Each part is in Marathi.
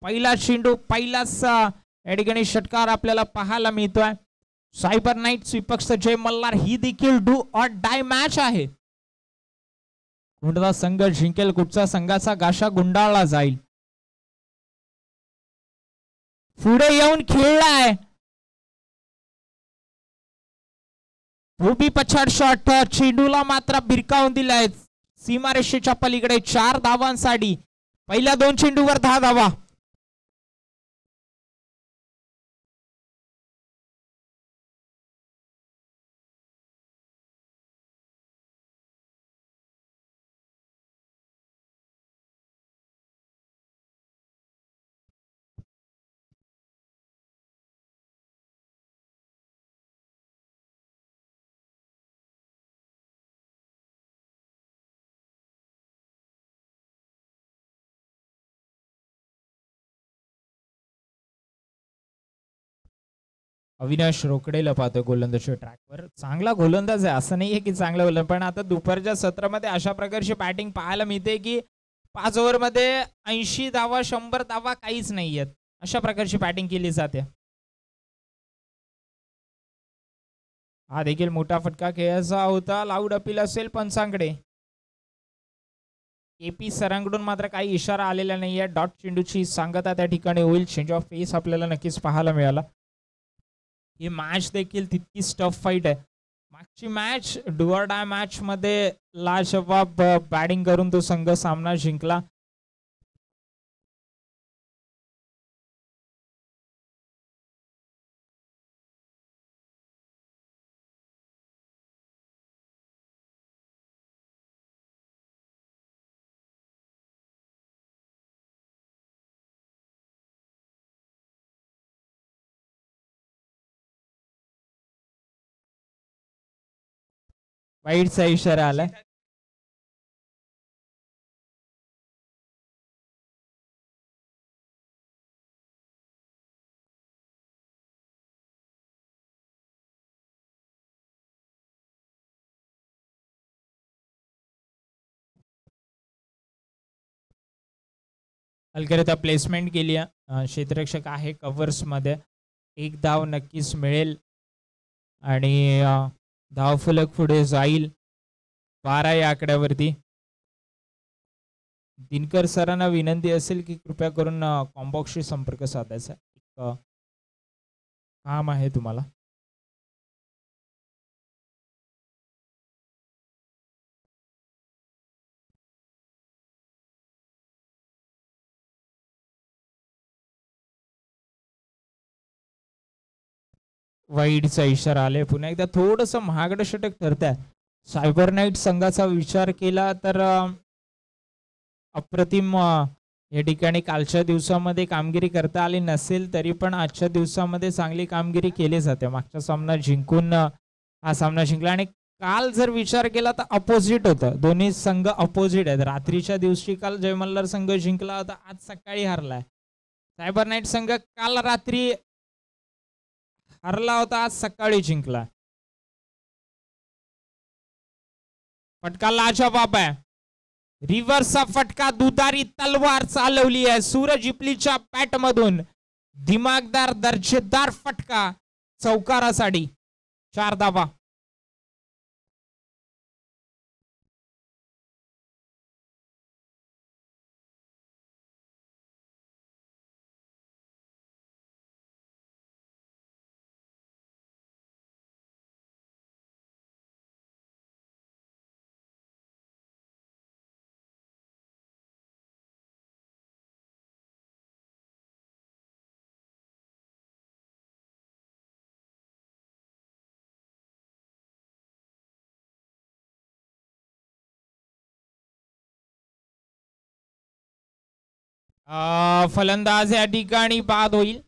पहिला चेंडू पहिलाच या ठिकाणी षटकार आपल्याला पाहायला मिळतोय. सायबर नाईट्स विपक्ष जय मल्हार ही देखील डू ऑर डाय मॅच आहे. कोणता संघ जिंकेल, कुठचा संघाचा गाशा गुंडाळला जाईल. पुढे येऊन खेळलाय उभी पछाड शॉट, चेंडूला मात्र भिरकावून दिलाय सीमारेषेच्या पलीकडे. 4 धावांसाठी पहिल्या 2 चेंडूवर 10 धावा. अविनाश रोकडेला पाहतोय गोलंदाजी ट्रॅकवर. चांगला गोलंदाज आहे असं नाहीये की चांगला गोलंदाज, पण आता दुपारच्या सत्रामध्ये अशा प्रकारची बॅटिंग पाहायला मिळते की 5 ओव्हरमध्ये 80 धावा 100 धावा काहीच नाहीयेत. अशा प्रकारची बॅटिंग केली जाते. हा देखील मोठा फटका खेळायचा होता. लाऊड अपील असेल पंचांकडे. केपी सरांकडून मात्र काही इशारा आलेला नाहीये. डॉट चेंडूची सांगता त्या ठिकाणी होईल. चेंज ऑफ पेस आपल्याला नक्कीच पाहायला मिळाला. ही मॅच देखील तितकीच टफ फाईट आहे. मागची match do or die match मध्ये लाजवाब बॅटिंग करून तो संघ सामना जिंकला. वाईटचा इशारा आलाय. हलकरित्या प्लेसमेंट केली. क्षेत्ररक्षक आहे कव्हर्स मध्ये. 1 धाव नक्कीच मिळेल आणि धावफलक पुढे जाईल 12 या आकड्यावरती. दिनकर सरांना विनंती असेल की कृपया करून कॉम्बॉक्सशी संपर्क साधायचा. एक काम आहे तुम्हाला. वाईडचा इशारा आले. पुन्हा एकदा थोडंसं महागडं षटक ठरतंय. सायबर नाईट संघाचा विचार केला तर अप्रतिम या ठिकाणी कालच्या दिवसामध्ये कामगिरी करता आली नसेल तरी पण आजच्या दिवसामध्ये चांगली कामगिरी केली जाते. मागचा सामना जिंकून हा सामना जिंकला आणि काल जर विचार केला तर अपोजिट होतं. दोन्ही संघ अपोजिट आहेत. रात्रीच्या दिवशी काल जय मल्हार संघ जिंकला होता, आज सकाळी हरलाय. सायबर नाईट संघ काल रात्री हरला होता, आज सकाळी जिंकला. फटका लाजवाब आहे. रिव्हर्सचा फटका, दुधारी तलवार चालवली आहे सूरज इपलीच्या बॅट मधून. दिमागदार दर्जेदार फटका चौकारासाठी. 4 धावा. फलंदाज या ठिकाणी बाद होईल.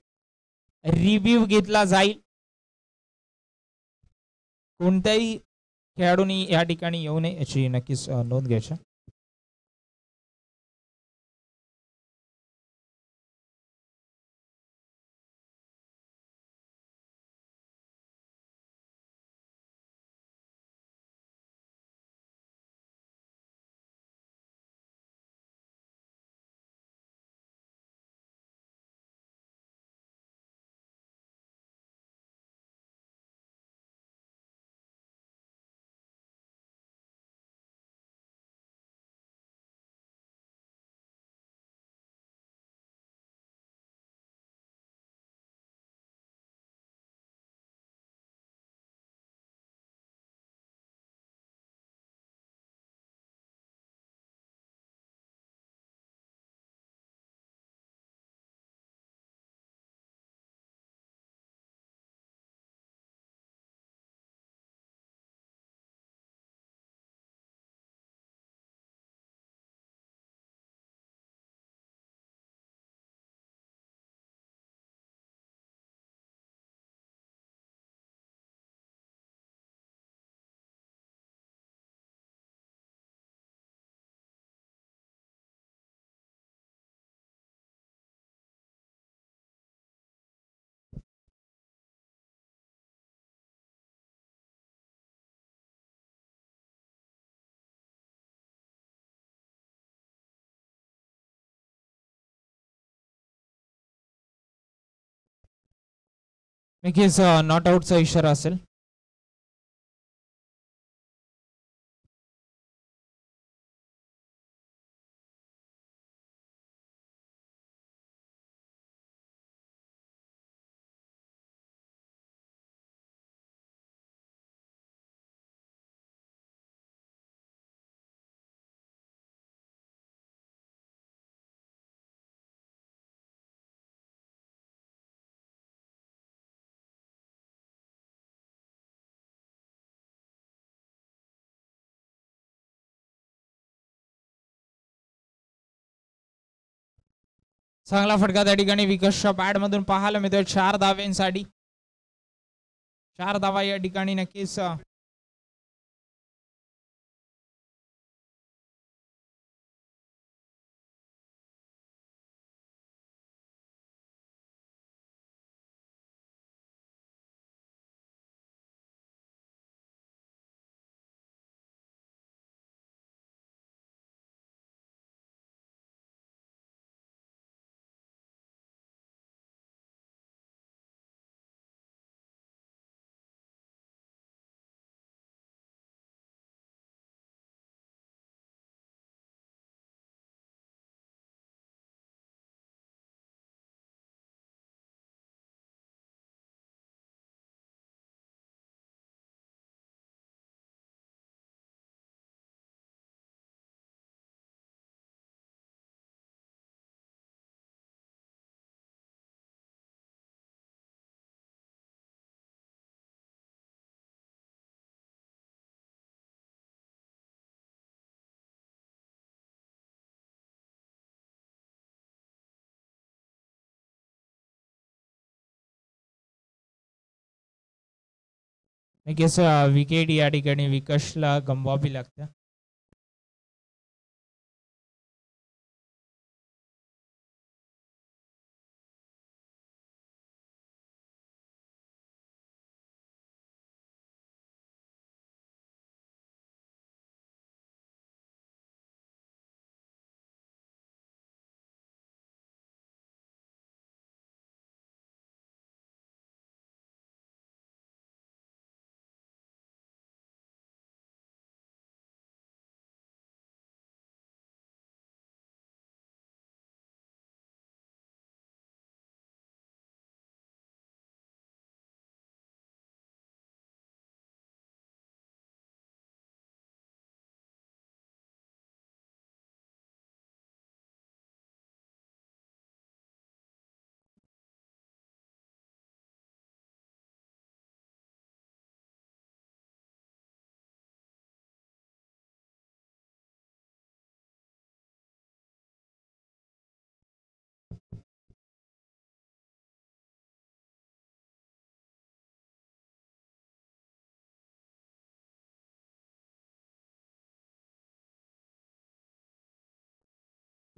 रिव्ह्यू घेतला जाईल. कोणत्याही खेळाडूंनी या ठिकाणी येऊ नये याची नक्कीच नोंद घ्यायची. नक्कीच नॉट आउटचा इशारा असेल. चांगला फटका त्या ठिकाणी विकासच्या बॅट मधून पाहायला मिळतोय. 4 धाव्यांसाठी 4 धावा या ठिकाणी नक्कीच नक्कीच विकेट या ठिकाणी विकासला गमवावी लागते.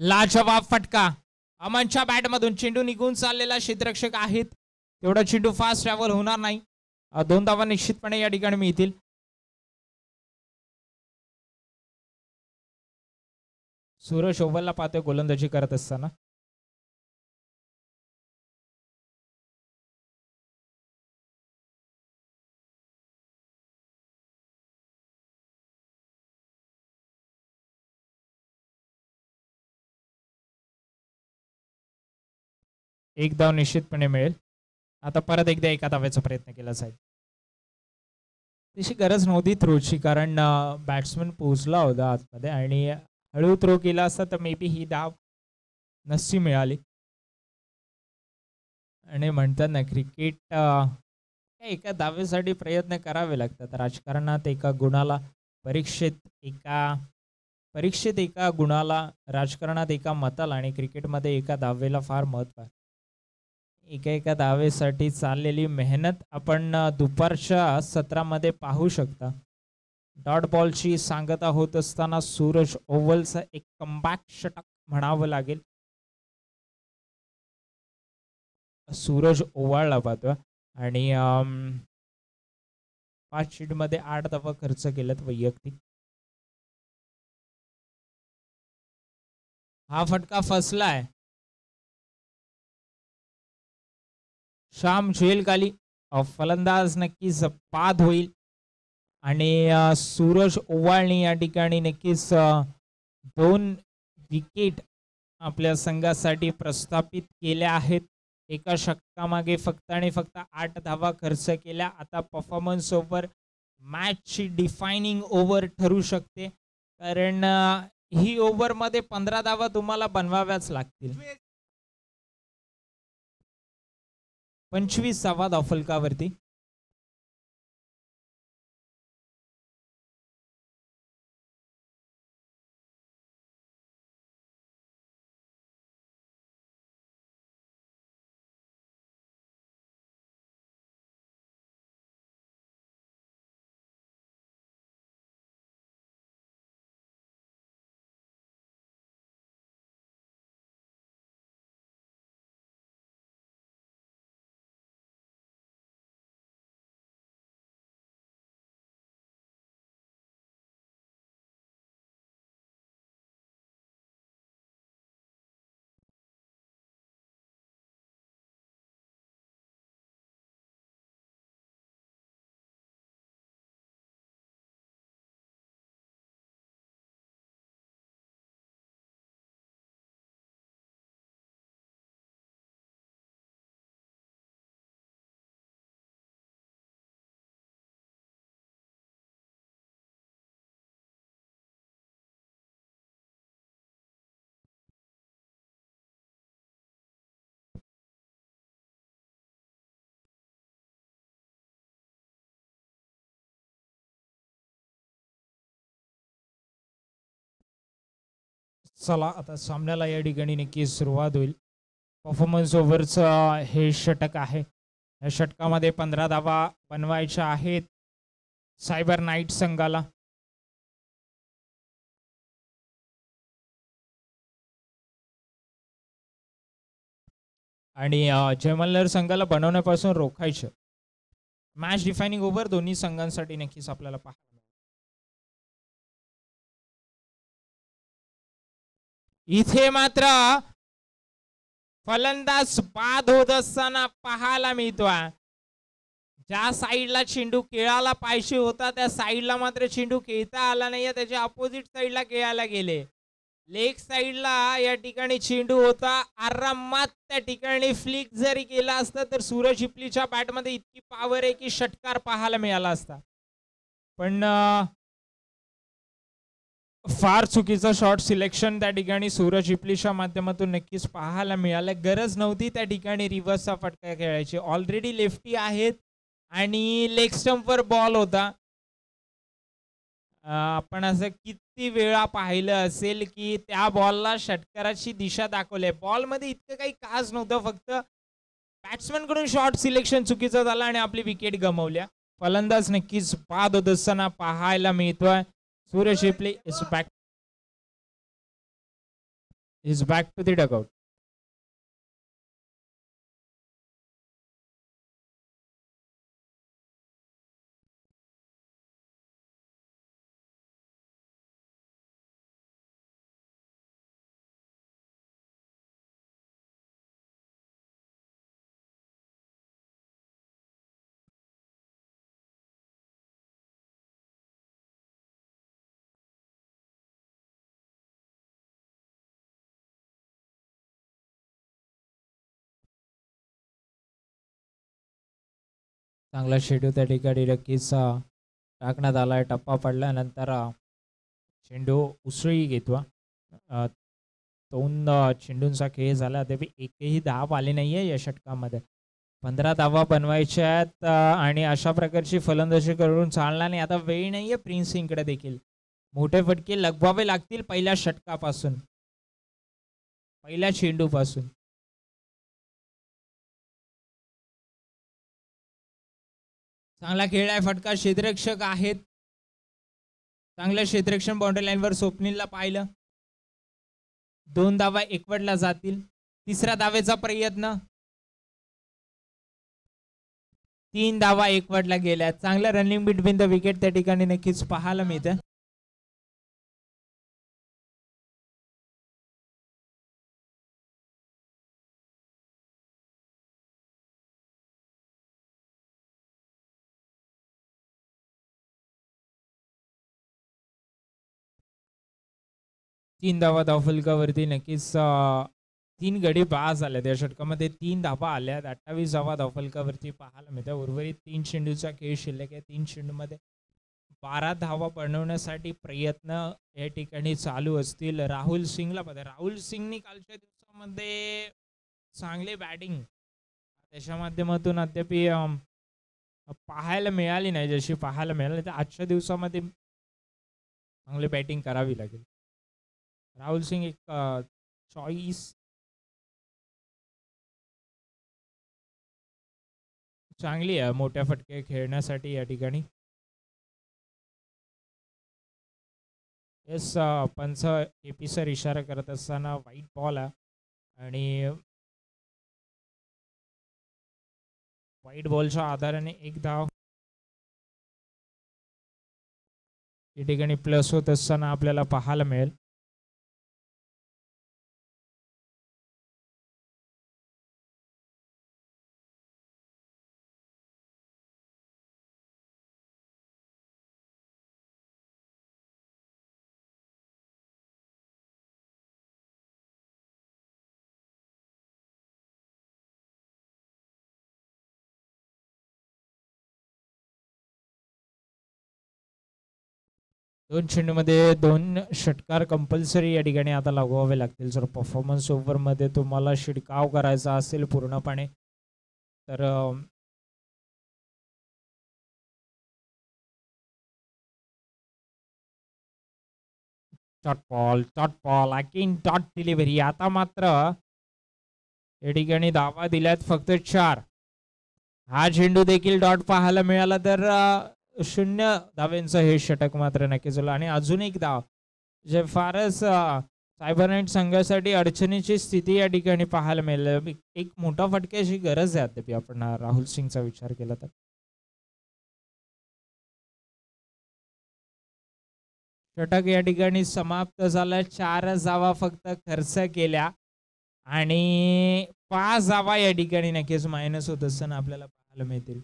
लाजवाब फटका अमनच्या बॅट मधून. चेंडू निघून चाललेला क्षेत्ररक्षक आहेत, तेवढा चेंडू फास्ट ट्रॅव्हल होणार नाही. 2 धावा निश्चितपणे या ठिकाणी मिळतील. सूरज ओव्हलला पाहतोय गोलंदाजी करत असताना. एक धाव निश्चितपणे मिळेल. आता परत एकदा एका धाव्याचा प्रयत्न केला जाईल. तशी गरज नव्हती थ्रोची, कारण बॅट्समन पोहोचला होता आतमध्ये आणि हळू थ्रो केला असता तर मे बी ही धाव नसती मिळाली. आणि म्हणतात ना क्रिकेट एका धावेसाठी प्रयत्न करावे लागतात. राजकारणात एका गुणाला परीक्षेत एका गुणाला, राजकारणात एका मताला आणि क्रिकेटमध्ये एका धावेला फार महत्त्व आहे. एका धावेसाठी चाललेली मेहनत आपण दुपारच्या सत्रामध्ये पाहू शकता. डॉट बॉलची सांगता होत असताना सूरज ओव्हलचा एक कमबॅक षटक म्हणावं लागेल. सूरज ओवाळला पाहतोय आणि 5 षटकांमध्ये 8 धावा खर्च केल्यात वैयक्तिक. हा फटका फसलाय. श्याम झेल खाली फलंदाज नक्कीच बाद होईल आणि सूरज ओवाळणी या ठिकाणी नक्कीच 2 विकेट आपल्या संघासाठी प्रस्थापित केल्या आहेत. एका षटकामागे फक्त आणि फक्त 8 धावा खर्च केल्या. आता परफॉर्मन्स ओव्हर मॅचची डिफायनिंग ओव्हर ठरू शकते, कारण ही ओव्हरमध्ये 15 धावा तुम्हाला बनवाव्याच लागतील. 25वा धावफलकावरती चला आता सामन्याला या ठिकाणी नक्की सुरुवात होईल. परफॉर्मन्स ओव्हरचं हे षटक आहे. या षटकामध्ये 15 धावा बनवायच्या आहेत सायबर नाईट संघाला. आणि जयमल्लर संघाला बनवण्यापासून रोखायचं. मॅच डिफायनिंग ओव्हर दोन्ही संघांसाठी नक्कीच आपल्याला पाहायला. इथे मात्र फलंदाज बाद होत असताना पाहायला मिळतोय. ज्या साईडला चेंडू खेळायला पाहिजे होता त्या साईडला मात्र चेंडू खेळता आला नाही, त्याच्या अपोजिट साईडला खेळायला गेले. लेग साईडला या ठिकाणी चेंडू होता, आरामात त्या ठिकाणी फ्लिक जरी केला असता तर सूरज चिपलीच्या बॅटमध्ये इतकी पॉवर आहे की षटकार पाहायला मिळाला असता. पण फार चुकीचं शॉट सिलेक्शन त्या ठिकाणी सूरज चिपलीच्या माध्यमातून नक्कीच पाहायला मिळालं. गरज नव्हती त्या ठिकाणी रिव्हर्सचा फटका खेळायची. ऑलरेडी लेफ्टी आहेत आणि लेग स्टंपवर बॉल होता. आपण असं किती वेळा पाहिलं असेल की त्या बॉलला षटकाराची दिशा दाखवली. बॉलमध्ये इतकं काही खास नव्हतं, फक्त बॅट्समन कडून शॉट सिलेक्शन चुकीचं झालं आणि आपली विकेट गमावल्या. फलंदाज नक्कीच बाद होत असताना पाहायला मिळतोय. Suraj Chipli is back to the dugout. चांगला शेड्यू त्या ठिकाणी नक्कीच टाकण्यात आलाय. टप्पा पडल्यानंतर चेंडू उसळी घेतो. 2 चेंडूंचा खेळ झाला, तरी एकही धाव आली नाहीये या षटकामध्ये. 15 धावा बनवायच्या आहेत आणि अशा प्रकारची फलंदाजी करून चालणार नाही. आता वेळ नाहीये प्रिन्स सिंगकडे देखील. मोठे फटके लगवावे लागतील पहिल्या षटकापासून, पहिल्या चेंडूपासून. चांगला खेळ आहे, फटका क्षेत्ररक्षक आहेत. चांगलं क्षेत्ररक्षण बाउंड्री लाईनवर स्वप्नीलला पाहिलं. 2 धावा एकवटला जातील. तिसऱ्या धावेचा प्रयत्न. 3 धावा एकवटला गेल्या. चांगलं रनिंग बिटवीन द विकेट त्या ठिकाणी नक्कीच पाहायला मिळतं. 3 धावा धावफलकावरती नक्कीच 3 गडी बाद झाल्यात या षटकामध्ये 3 धावा आल्यात 28 धावा धावफलकावरती पाहायला मिळतात. उर्वरित 3 चेंडूचा खेळ शिल्लक आहे. 3 चेंडूमध्ये 12 धावा बनवण्यासाठी प्रयत्न या ठिकाणी चालू असतील. राहुल सिंगला पाहता राहुल सिंगनी कालच्या दिवसामध्ये चांगली बॅटिंग त्याच्या माध्यमातून अद्याप पाहायला मिळाली नाही. जशी पाहायला मिळाली तर आजच्या दिवसामध्ये चांगली बॅटिंग करावी लागेल. राहुल सिंग एक चॉईस चांगली आहे मोठ्या फटके खेळण्यासाठी या ठिकाणी. येस पंच केपी सर इशारा करत असताना वाईट बॉल आहे आणि वाईट बॉलच्या आधाराने एक धाव या ठिकाणी प्लस होत असताना आपल्याला पाहायला मिळेल. दोन चेंडूमध्ये 2 षटकार कंपल्सरी या ठिकाणी आता लागवावे लागतील. जर परफॉर्मन्स ओव्हरमध्ये तुम्हाला शिडकाव करायचा असेल पूर्णपणे तर dot ball again dot delivery. आता मात्र या ठिकाणी धावा दिल्यात फक्त 4. हा चेंडू देखील डॉट पाहायला मिळाला तर 0 धाव्यांचं हे षटक मात्र नक्कीच झालं. आणि अजून एक धाव जे फारच सायबर नाईट संघासाठी अडचणीची स्थिती या ठिकाणी पाहायला मिळेल. एक मोठा फटक्याची गरज आहे अद्याप आपण राहुल सिंगचा विचार केला तर. षटक या ठिकाणी समाप्त झालं. 4 धावा फक्त खर्च केल्या आणि 5 धावा या ठिकाणी नक्कीच मायनस होत असताना आपल्याला पाहायला मिळतील.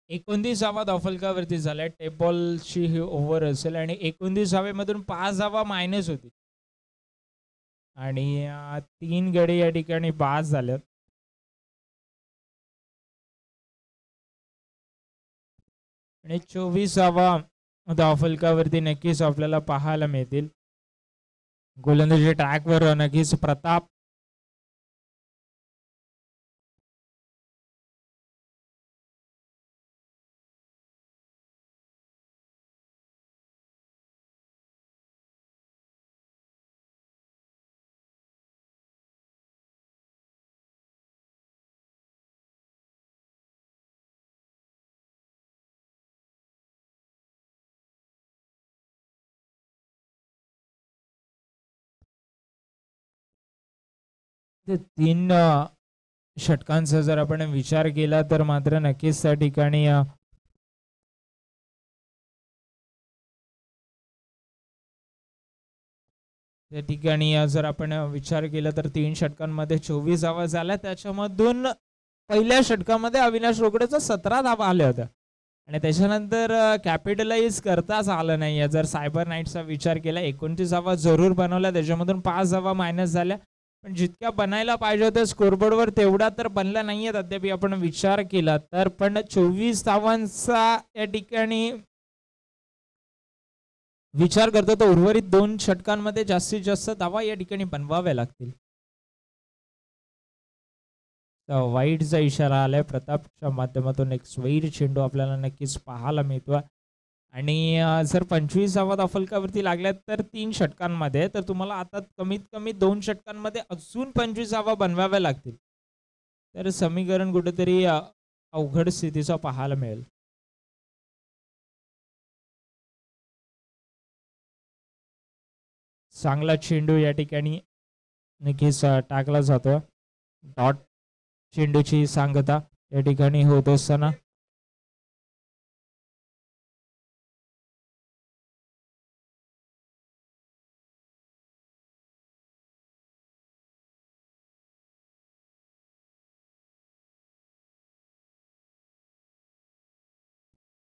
एकोणतीस धावा धावफलकावरती झाल्या. टेप बॉलची ही ओव्हर असेल आणि 29 धावेमधून 5 धावा मायनस होती आणि 3 गडी या ठिकाणी बाद झाल्यात. आणि 24 धावा धावफलकावरती नक्कीच आपल्याला पाहायला मिळतील. गोलंदाजी ट्रॅकवर नक्कीच प्रताप ते 3 षटकांचा जर आपण विचार केला तर मात्र नक्कीच त्या ठिकाणी त्या ठिकाणी जर आपण विचार केला तर 3 षटकांमध्ये 24 धावा झाल्या. त्याच्यामधून पहिल्या षटकामध्ये अविनाश रोकडेचा 17 धावा आल्या होत्या आणि त्याच्यानंतर कॅपिटलाइज करताच आलं नाही. जर सायबर नाईटचा विचार केला 29 धावा जरूर बनवल्या, त्याच्यामधून 5 धावा मायनस झाल्या, पण जितक्या बनायला पाहिजे होत्या स्कोरबोर्डवर तेवढा तर बनला नाहीये अद्याप आपण विचार केला तर. पण 24 धावांचा या ठिकाणी विचार करतो तर उर्वरित 2 षटकांमध्ये जास्तीत जास्त धावा या ठिकाणी बनवाव्या लागतील. वाईटचा इशारा आलाय प्रतापच्या माध्यमातून. एक स्वैर चेंडू आपल्याला नक्कीच पाहायला मिळतो आणि जर 25 धावा धावफलकावरती लागल्यात तर 3 षटकांमध्ये तर तुम्हाला आता कमीत कमी 2 षटकांमध्ये अजून 25 धावा बनवाव्या लागतील. तर समीकरण कुठेतरी अवघड स्थितीचा पाहायला मिळेल. चांगला चेंडू या ठिकाणी नक्कीच टाकला जातो. डॉट चेंडूची सांगता या ठिकाणी होत असताना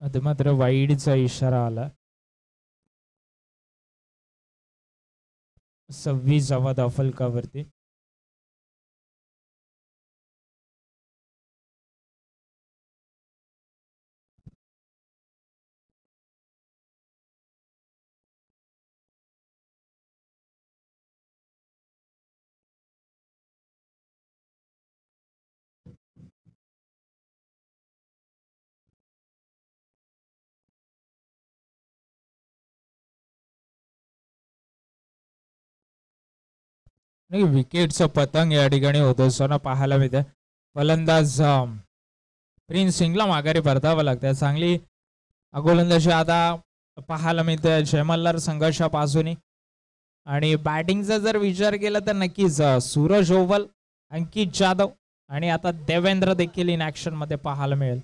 आता मात्र वाईडचा इशारा आला. 26 फलकावरती. नाही, विकेटचं पतंग या ठिकाणी होत असताना पाहायला मिळतं. फलंदाज प्रिन्स सिंगला माघारी परतावं लागतं. चांगली गोलंदाजी आता पाहायला मिळते जय मल्हार संघर्षापासून. आणि बॅटिंगचा जर विचार केला तर नक्कीच सूरज ओव्हल, अंकित जाधव आणि आता देवेंद्र देखील इन ऍक्शन मध्ये पाहायला मिळेल.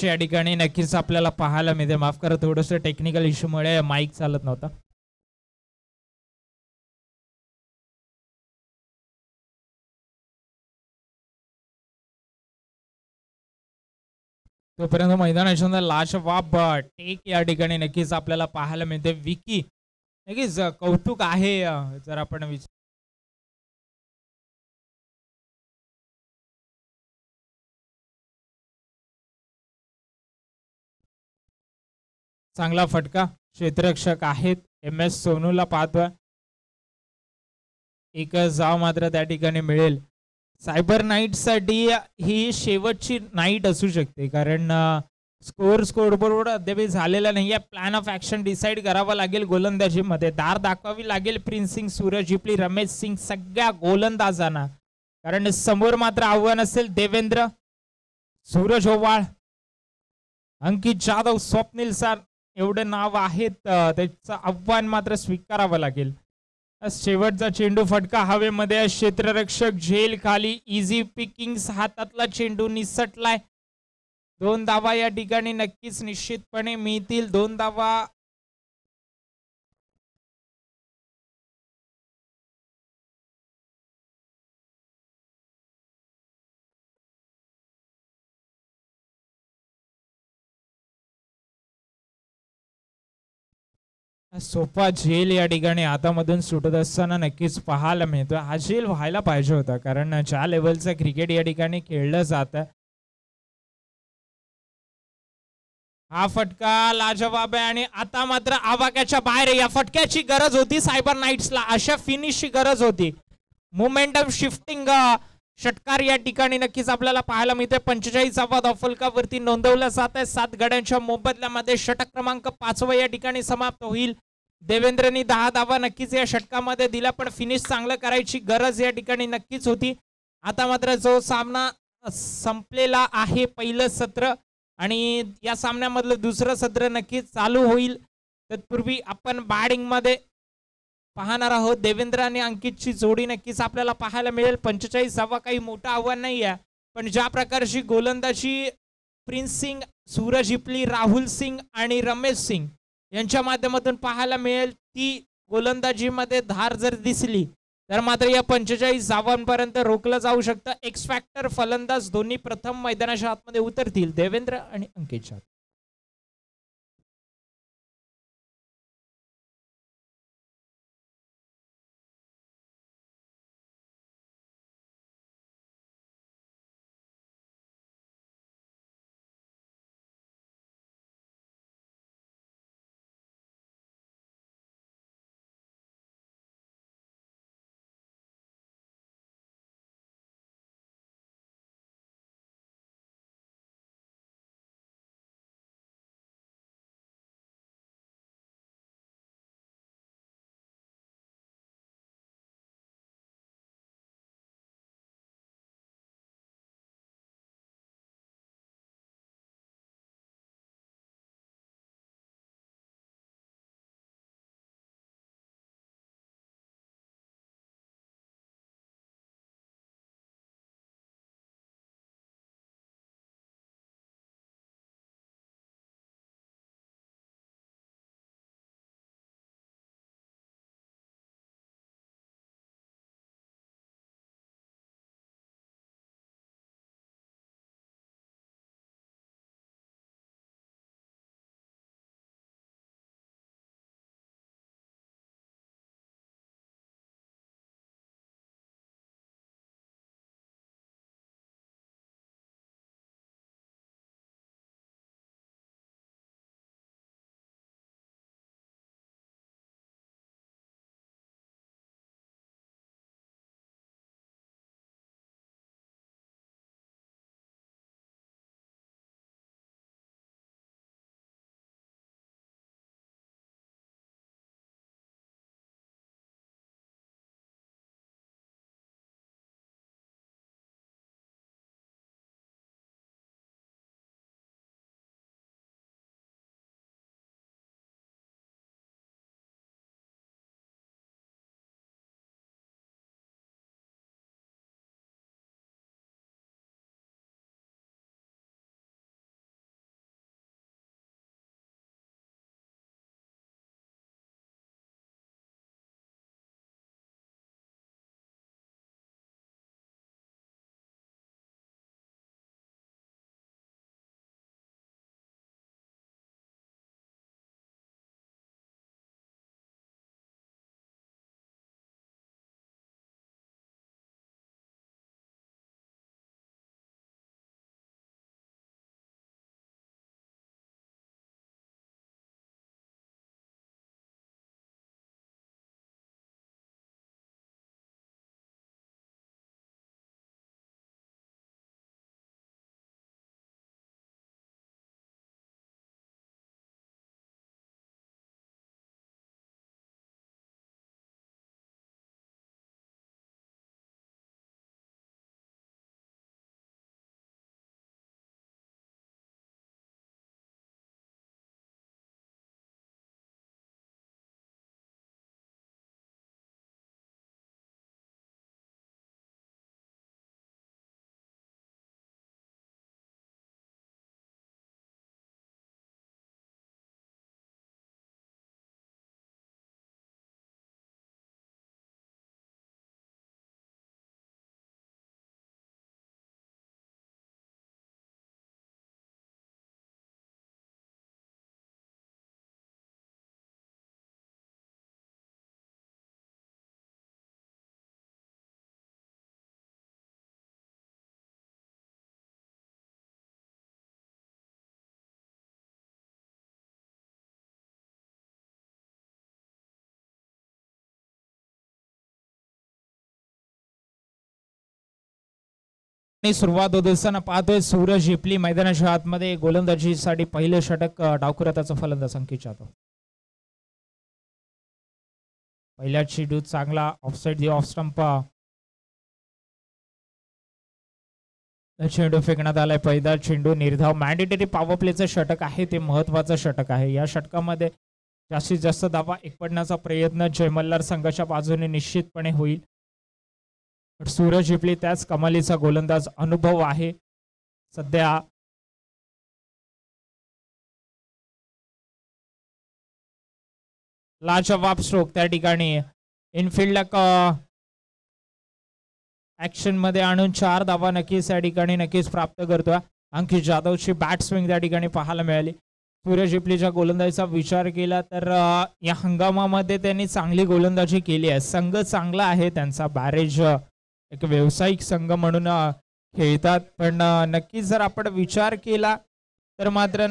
या ठिकाणी नक्कीच आपल्याला पाहायला मिळते. माफ करा, थोडस टेक्निकल इश्यूमुळे माईक चालत नव्हता. तोपर्यंत मैदानाच्या लाजवाब टेक या ठिकाणी नक्कीच आपल्याला पाहायला मिळते. विकी नक्कीच कौतुक आहे. जर आपण चांगला फटका क्षेत्ररक्षक आहेत एम एस सोनूला पाहतोय. एक जाव मात्र त्या ठिकाणी मिळेल. सायबर नाईट साठी ही शेवटची नाईट असू शकते, कारण स्कोरबोर्ड अद्याप झालेला नाहीये. प्लॅन ऑफ ऍक्शन डिसाईड करावा लागेल. गोलंदाजीमध्ये धार दाखवावी लागेल प्रिन्स सिंग, सूरज हिपली, रमेश सिंग सगळ्या गोलंदाजांना, कारण समोर मात्र आव्हान असेल. देवेंद्र, सूरज ओवाळ, अंकित जाधव, स्वप्नील सर एवढे नाव आहेत. त्याचं आव्हान मात्र स्वीकारावं लागेल. शेवटचा चेंडू फटका हवेमध्ये. क्षेत्ररक्षक झेल खाली. इझी पिकिंग्स, हातातला चेंडू निसटलाय. 2 धावा या ठिकाणी नक्कीच निश्चितपणे मिळतील. 2 धावा सोपा झेल या ठिकाणी हातामधून सुटत असताना नक्कीच पाहायला मिळतोय. हा झेल व्हायला पाहिजे होता, कारण ज्या लेवलचं क्रिकेट या ठिकाणी खेळलं जातं. हा फटका लाजवाब आहे आणि आता मात्र आवाक्याच्या बाहेर. या फटक्याची गरज होती सायबर नाईट्सला. अशा फिनिशची गरज होती. मोमेंटम शिफ्टिंग षटकार या ठिकाणी नक्कीच आपल्याला पाहायला मिळते. 45वा धावफलकावरती नोंदवला जात आहे. 7 गड्यांच्या मोबदल्यामध्ये षटक क्रमांक 5 या ठिकाणी समाप्त होईल. देवेंद्रनी 10 धावा नक्कीच या षटकामध्ये दिला, पण फिनिश चांगलं करायची गरज या ठिकाणी नक्कीच होती. आता मात्र जो सामना संपलेला आहे, पहिलं सत्र, आणि या सामन्यामधलं दुसरं सत्र नक्कीच चालू होईल. तत्पूर्वी आपण बॅटिंग मध्ये पाहणार आहोत. देवेंद्र आणि अंकितची जोडी नक्कीच आपल्याला पाहायला मिळेल. 45वा काही मोठं आव्हान नाही आहे, पण ज्या प्रकारची गोलंदाजी प्रिन्स सिंग, सूरज हिपली, राहुल सिंग आणि रमेश सिंग यांच्या माध्यमातून पाहायला मिळेल, ती गोलंदाजीमध्ये धार जर दिसली तर मात्र या 45 धावांपर्यंत रोखलं जाऊ शकतं. एक्स फॅक्टर फलंदाज दोन्ही प्रथम मैदानाच्या आतमध्ये उतरतील, देवेंद्र आणि अंकित. सुरुवात होत असताना पाहतोय सूरज झिपली मैदानाच्या आतमध्ये गोलंदाजीसाठी पहिलं षटक डावखुराताचा फलंदाज अंकित जाधव. पहिल्या चेंडूत चांगला ऑफसाइड ऑफ स्टंप चेंडू फेकण्यात आलाय. पहिला चेंडू निर्धाव मॅन्डेटरी पॉवर प्लेचं षटक आहे, ते महत्वाचं षटक आहे. या षटकामध्ये जास्तीत जास्त धावा एकपडण्याचा प्रयत्न जय मल्हार संघाच्या बाजूने निश्चितपणे होईल. सूरज झिपली त्याच कमालीचा गोलंदाज, अनुभव आहे सध्या. लाजवाब स्ट्रोक त्या ठिकाणी इनफिल्डला ऍक्शन मध्ये आणून 4 धावा नक्कीच या ठिकाणी नक्कीच प्राप्त करतोय. अंकित जाधवची बॅट स्विंग त्या ठिकाणी पाहायला मिळाली. सूरज झिपलीच्या गोलंदाजीचा विचार केला तर या हंगामामध्ये त्यांनी चांगली गोलंदाजी केली आहे. संघ चांगला आहे त्यांचा, बॅरेज एक व्यावसायिक संघ म्हणून खेळतात, पण नक्कीच जर आपण विचार केला तर मात्र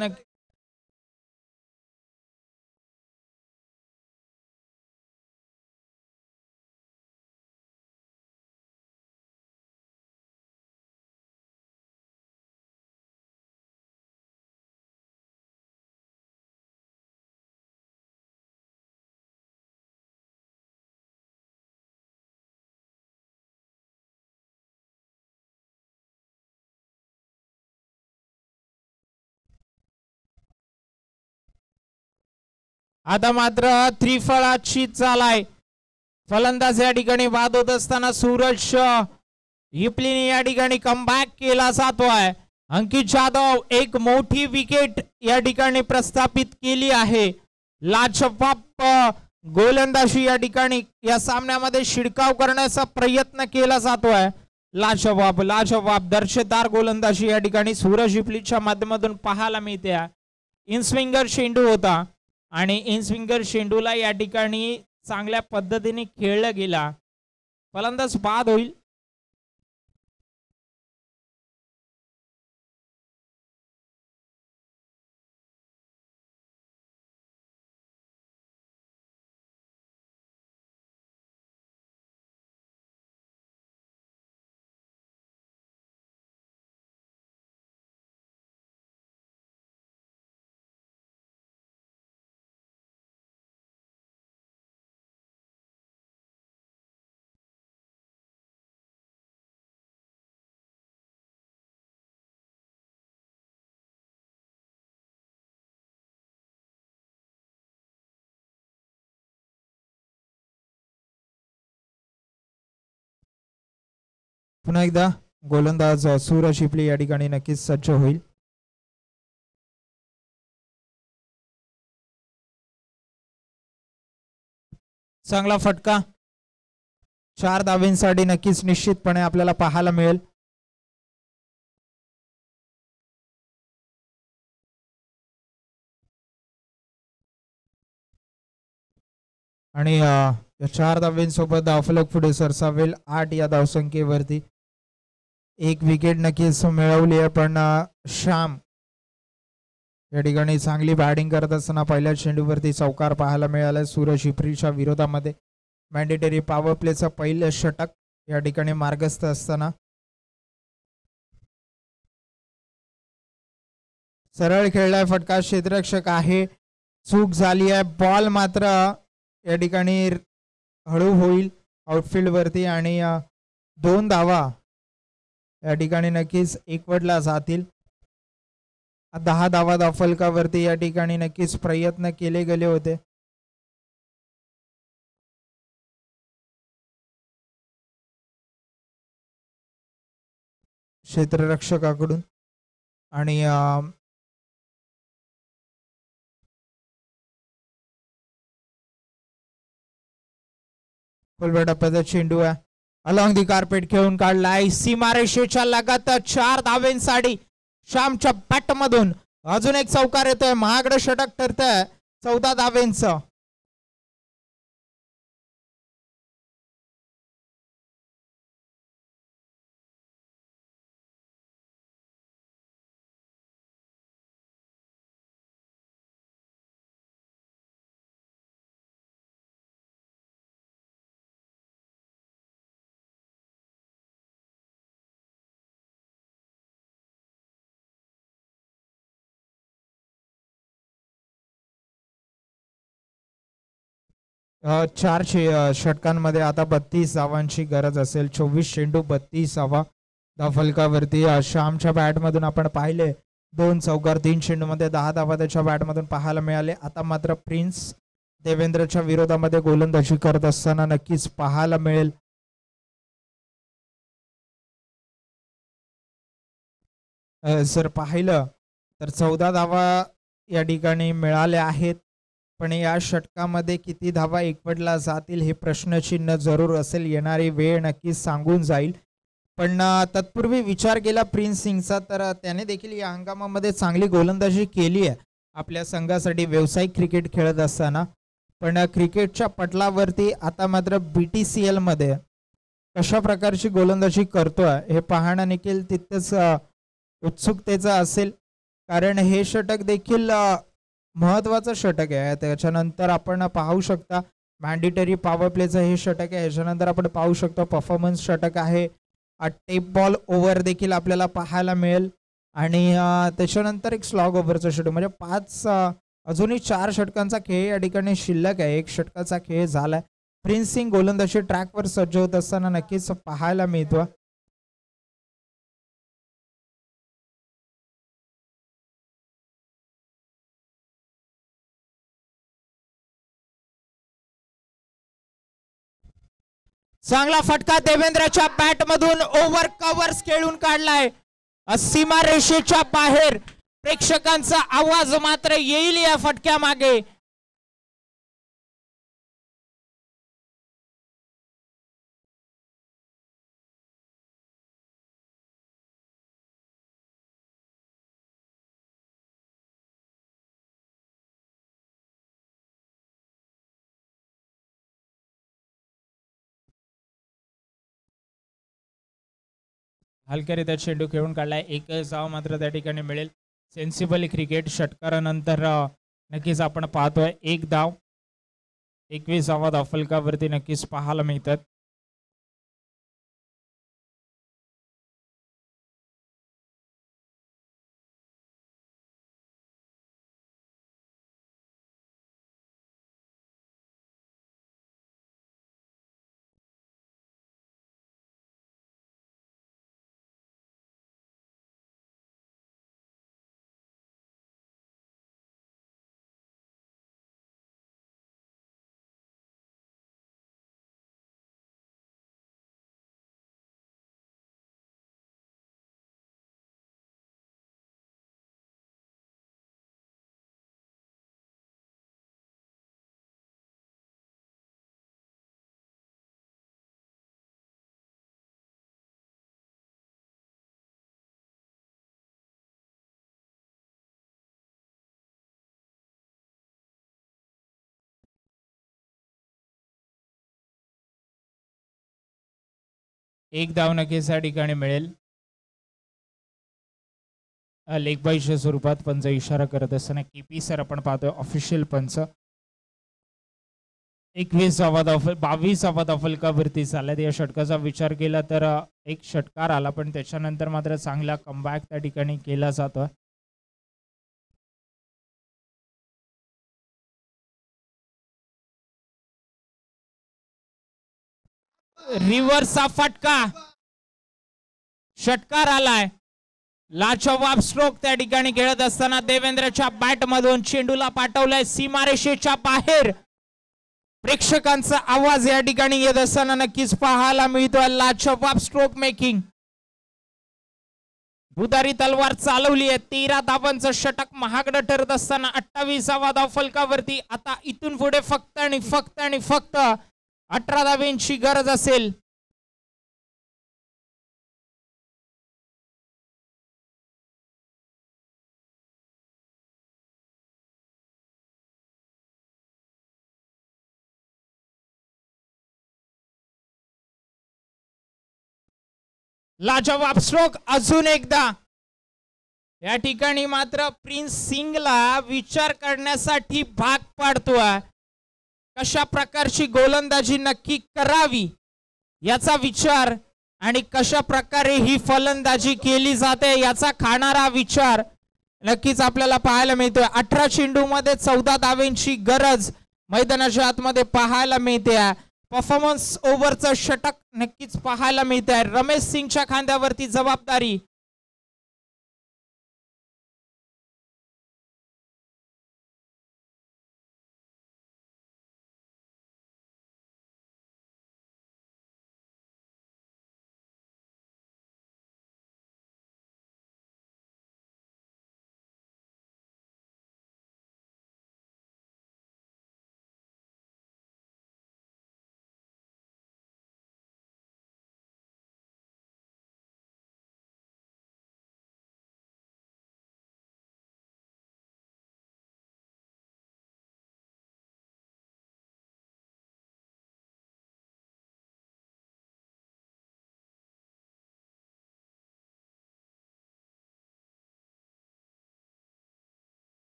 आता मात्र त्रिफळाची चाल आहे. फलंदाज या ठिकाणी बाद होत असताना सूरज झिपलीने या ठिकाणी कमबॅक केला जातोय. अंकित जाधव एक मोठी विकेट या ठिकाणी प्रस्थापित केली आहे. लाजवाब गोलंदाजी या ठिकाणी या सामन्यामध्ये शिडकाव करण्याचा प्रयत्न केला जातोय. लाजवाब लाजवाब दर्जेदार गोलंदाजी या ठिकाणी सूरज झिपलीच्या माध्यमातून पाहायला मिळते. इनस्विंगर चेंडू होता आणि इनस्विंगर चेंडूला या ठिकाणी चांगल्या पद्धतीने खेळला गेला. फलंदाज बाद होईल. पुन्हा एकदा गोलंदाज सूरज झिपली या ठिकाणी नक्कीच सज्ज होईल. चांगला फटका 4 धावांसाठी नक्कीच निश्चितपणे आपल्याला पाहायला मिळेल. आणि या 4 धावांसोबत धावफलक पुढे सरसावेल 8 या धावसंख्येवरती. एक विकेट नक्कीच मिळवली आहे, पण श्याम या ठिकाणी चांगली बॅटिंग करत असताना पहिल्या चेंडूवरती चौकार पाहायला मिळाला. सूरज झिपलीच्या विरोधामध्ये मॅन्डेटरी पॉवर प्लेचं पहिलं षटक या ठिकाणी मार्गस्थ असताना सरळ खेळलाय फटका, क्षेत्ररक्षक आहे, चूक झाली आहे. बॉल मात्र या ठिकाणी हळू होईल आउटफील्ड वरती आणि 2 धावा या ठिकाणी नक्कीच एकवटला जातील. 10 धावा धावफलकावरती या ठिकाणी नक्कीच प्रयत्न केले गेले होते. क्षेत्ररक्षकाकडून आणि फुलबॅटाचा चेंडू आहे, अलॉंग दी कार्पेट खेळून काढलाय. सीमारेषेच्या लगत 4 धावांसाठी श्यामच्या बॅट मधून अजून एक चौकार येतोय. महागडं षटक ठरतंय 14 धावांचं. षटकांमध्ये आता 32 धावांची गरज असेल. 24 चेंडू 32 धावा धावफलकावरती. श्यामच्या बॅटमधून आपण पाहिले 2 चौकार 3 चेंडूमध्ये 10 धावा त्याच्या बॅटमधून पाहायला मिळाले. आता मात्र प्रिन्स देवेंद्रच्या विरोधामध्ये गोलंदाजी करत असताना नक्कीच पाहायला मिळेल. जर पाहिलं तर 14 धावा या ठिकाणी मिळाल्या आहेत, पण या षटकामध्ये किती धावा एकवटला जातील हे प्रश्नचिन्ह जरूर असेल. येणारी वेळ नक्कीच सांगून जाईल. पण तत्पूर्वी विचार केला प्रिन्स सिंगचा तर त्याने देखील या हंगामामध्ये चांगली गोलंदाजी केली आहे आपल्या संघासाठी व्यावसायिक क्रिकेट खेळत असताना. पण क्रिकेटच्या पटलावरती आता मात्र BTCL मध्ये कशा प्रकारची गोलंदाजी करतोय हे पाहणं देखील तितकंच उत्सुकतेचं असेल, कारण हे षटक देखील महत्त्वाचं षटक आहे. त्याच्यानंतर आपण पाहू शकता मॅन्डेटरी पॉवर प्लेचं हे षटक आहे. ह्याच्यानंतर आपण पाहू शकतो परफॉर्मन्स षटक आहे. टेप बॉल ओव्हर देखील आपल्याला पाहायला मिळेल आणि त्याच्यानंतर एक स्लॉग ओव्हरचं षटक, म्हणजे 5 अजूनही 4 षटकांचा खेळ या ठिकाणी शिल्लक आहे. 1 षटकाचा खेळ झालाय. प्रिन्स सिंग गोलंदाजी ट्रॅकवर सज्ज होत असताना नक्कीच पाहायला मिळतो. चांगला फटका देवेंद्रच्या बॅट मधून ओव्हर कव्हर्स खेळून काढलाय. सीमा रेषेच्या बाहेर. प्रेक्षकांचा आवाज मात्र येईल या फटक्या मागे. हलक्यारीत्या चेंडू खेळून काढलाय. 1 धाव मात्र त्या ठिकाणी मिळेल. सेन्सिबल क्रिकेट षटकारानंतर नक्कीच आपण पाहतोय 1 धाव 21 धावा धावफलकावरती नक्कीच पाहायला मिळतात. एक धाव नक्कीच या ठिकाणी मिळेल. लेग बायच्या स्वरूपात पंच इशारा करत असताना KP सर आपण पाहतोय ऑफिशियल पंच. 21 22 धावफलकावरती चालल्यात. या षटकाचा विचार केला तर एक षटकार आला, पण त्याच्यानंतर मात्र चांगला कमबॅक त्या ठिकाणी केला जातोय. रिव्हर्सचा फटका, षटकार आलाय. लाजवाब स्ट्रोक त्या ठिकाणी खेळत असताना देवेंद्रच्या बॅट मधून चेंडूला पाठवलाय सीमारेषेच्या बाहेर. प्रेक्षकांचा आवाज या ठिकाणी येत असताना नक्कीच पाहायला मिळतोय. लाजवाब स्ट्रोक मेकिंग. भुदारी तलवार चालवली आहे. 13 धावांचं षटक महागडं ठरत असताना 28 धावफलकावरती आता इथून पुढे फक्त आणि फक्त आणि फक्त 18 धावांची गरज असेल. लाजवाब स्ट्रोक अजून एकदा. या ठिकाणी मात्र प्रिन्स सिंगला विचार करण्यासाठी भाग पाडतोय. कशा प्रकारची गोलंदाजी नक्की करावी याचा विचार आणि कशा प्रकारे ही फलंदाजी केली जाते याचा खाणारा विचार नक्कीच आपल्याला पाहायला मिळतोय. 18 चेंडूमध्ये 14 धावांची गरज मैदानाच्या आतमध्ये पाहायला मिळते आहे. परफॉर्मन्स ओव्हरचं षटक नक्कीच पाहायला मिळते आहे. रमेश सिंगच्या खांद्यावरती जबाबदारी.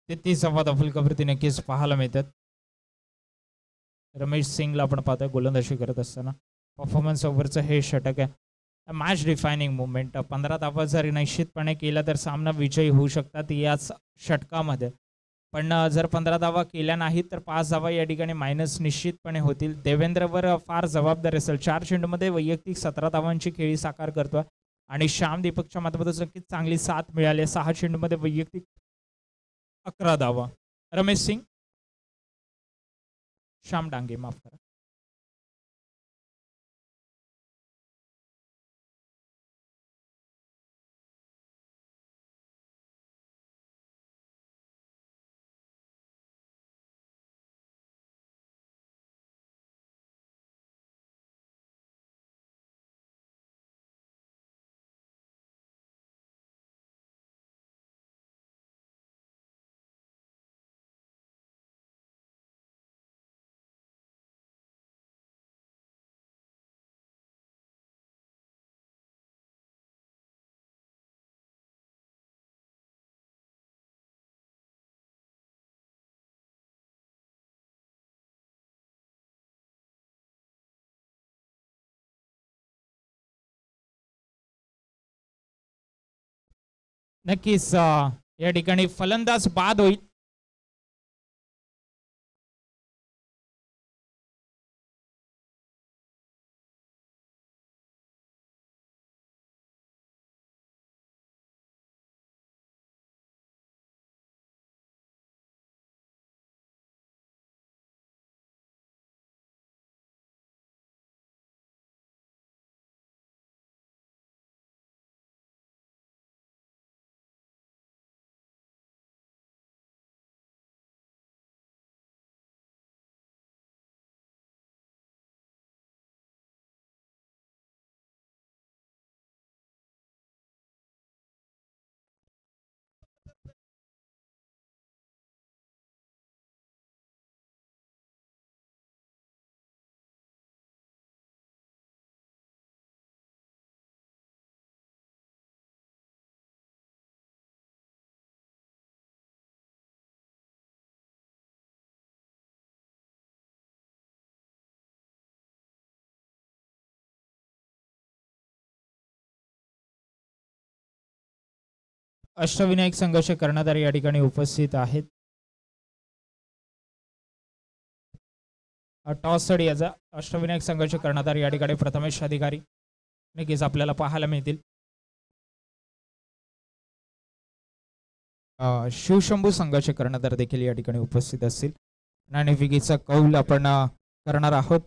ते संवाद फलकावरती नक्कीच पाहायला मिळतात. रमेश सिंगला आपण पाहतोय गोलंदाजी करत असताना परफॉर्मन्स ओव्हरचं हे षटक आहे. Match defining movement. 15 धावा जर निश्चितपणे केला तर सामना विजयी होऊ शकतात याच षटकामध्ये. पण जर 15 धावा केल्या नाहीत तर 5 धावा या ठिकाणी मायनस निश्चितपणे होतील. देवेंद्रवर फार जबाबदारी असेल. 4 चेंडूमध्ये वैयक्तिक 17 धावांची खेळी साकार करतोय आणि श्याम दीपकच्या माध्यमातून नक्कीच चांगली साथ मिळाली. 6 चेंडूमध्ये वैयक्तिक 11 धावा. रमेश सिंग, श्याम डांगे माफ करा. नक्कीच या ठिकाणी फलंदाज बाद होईल. अष्टविनायक संघर्ष कर्णधार या ठिकाणी उपस्थित आहेत. टॉस साठी याचा अष्टविनायक संघाचे कर्णधार या ठिकाणी प्रथमेश अधिकारी नक्कीच आपल्याला पाहायला मिळतील. शिवशंभू संघाचे कर्णधार देखील या ठिकाणी उपस्थित असतील. नाणेफेकीचा कौल आपण करणार आहोत.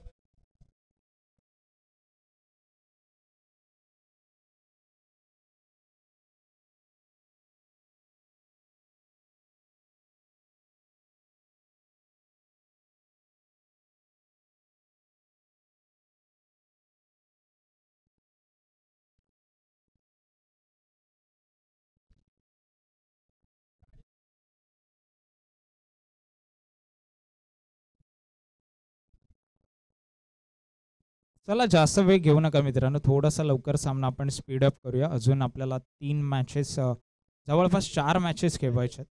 चला जास्त वेळ घेऊ नका मित्रांनो, थोडासा लवकर सामना आपण स्पीड अप करूया. अजून आपल्याला 3 मॅचेस जवळपास 4 मॅचेस खेळवायचे आहेत.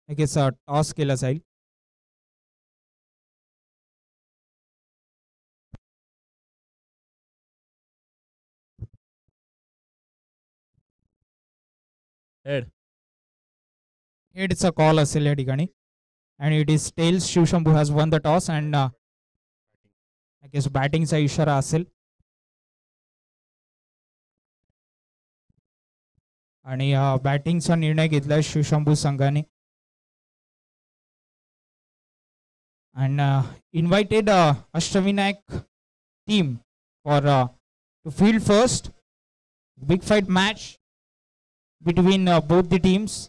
नक्कीच टॉस केला जाईल. हेडचा कॉल असेल या ठिकाणी and it is tails. Shivshambhu has won the toss and नक्कीच बॅटिंगचा इशारा असेल. आणि बॅटिंगचा निर्णय घेतलाय शिवशंभू संघाने. And invited Ashtavinayak team for to field first. Big fight match between both the teams.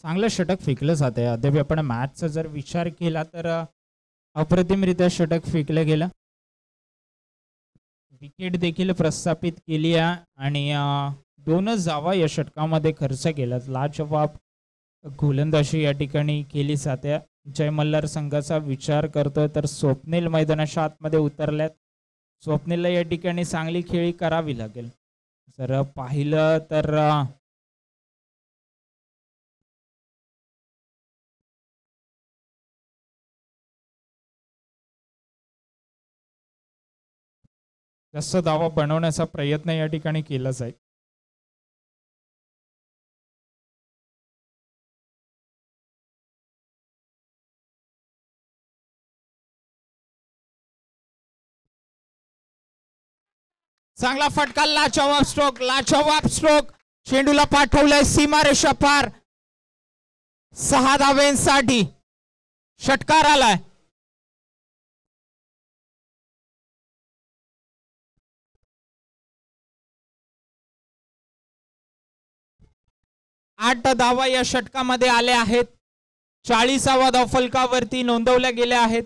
चांगलं षटक फेकलं जात आहे. अद्याप आपण मॅचचा जर विचार केला तर अप्रतिमरित्या षटक फेकलं गेलं. विकेट देखील प्रस्थापित केली आहे आणि 2च धावा या षटकामध्ये खर्च केला. लाजवाब गोलंदाजी या ठिकाणी केली जाते. जय मल्हार संघाचा विचार करतोय तर स्वप्नील मैदानाच्या आतमध्ये उतरल्यात. स्वप्नीलला या ठिकाणी चांगली खेळी करावी लागेल. जर पाहिलं तर जास्त धावा बनवण्याचा प्रयत्न या ठिकाणी केला जाईल. चांगला फटका, लाजवाब स्ट्रोक चेंडूला पाठवलाय सीमारेषा पार. 6 धावेंसाठी षटकार आलाय. आठ धावा या षटकामध्ये आल्या आहेत. 40वा धाव फलकावरती नोंदवल्या गेल्या आहेत.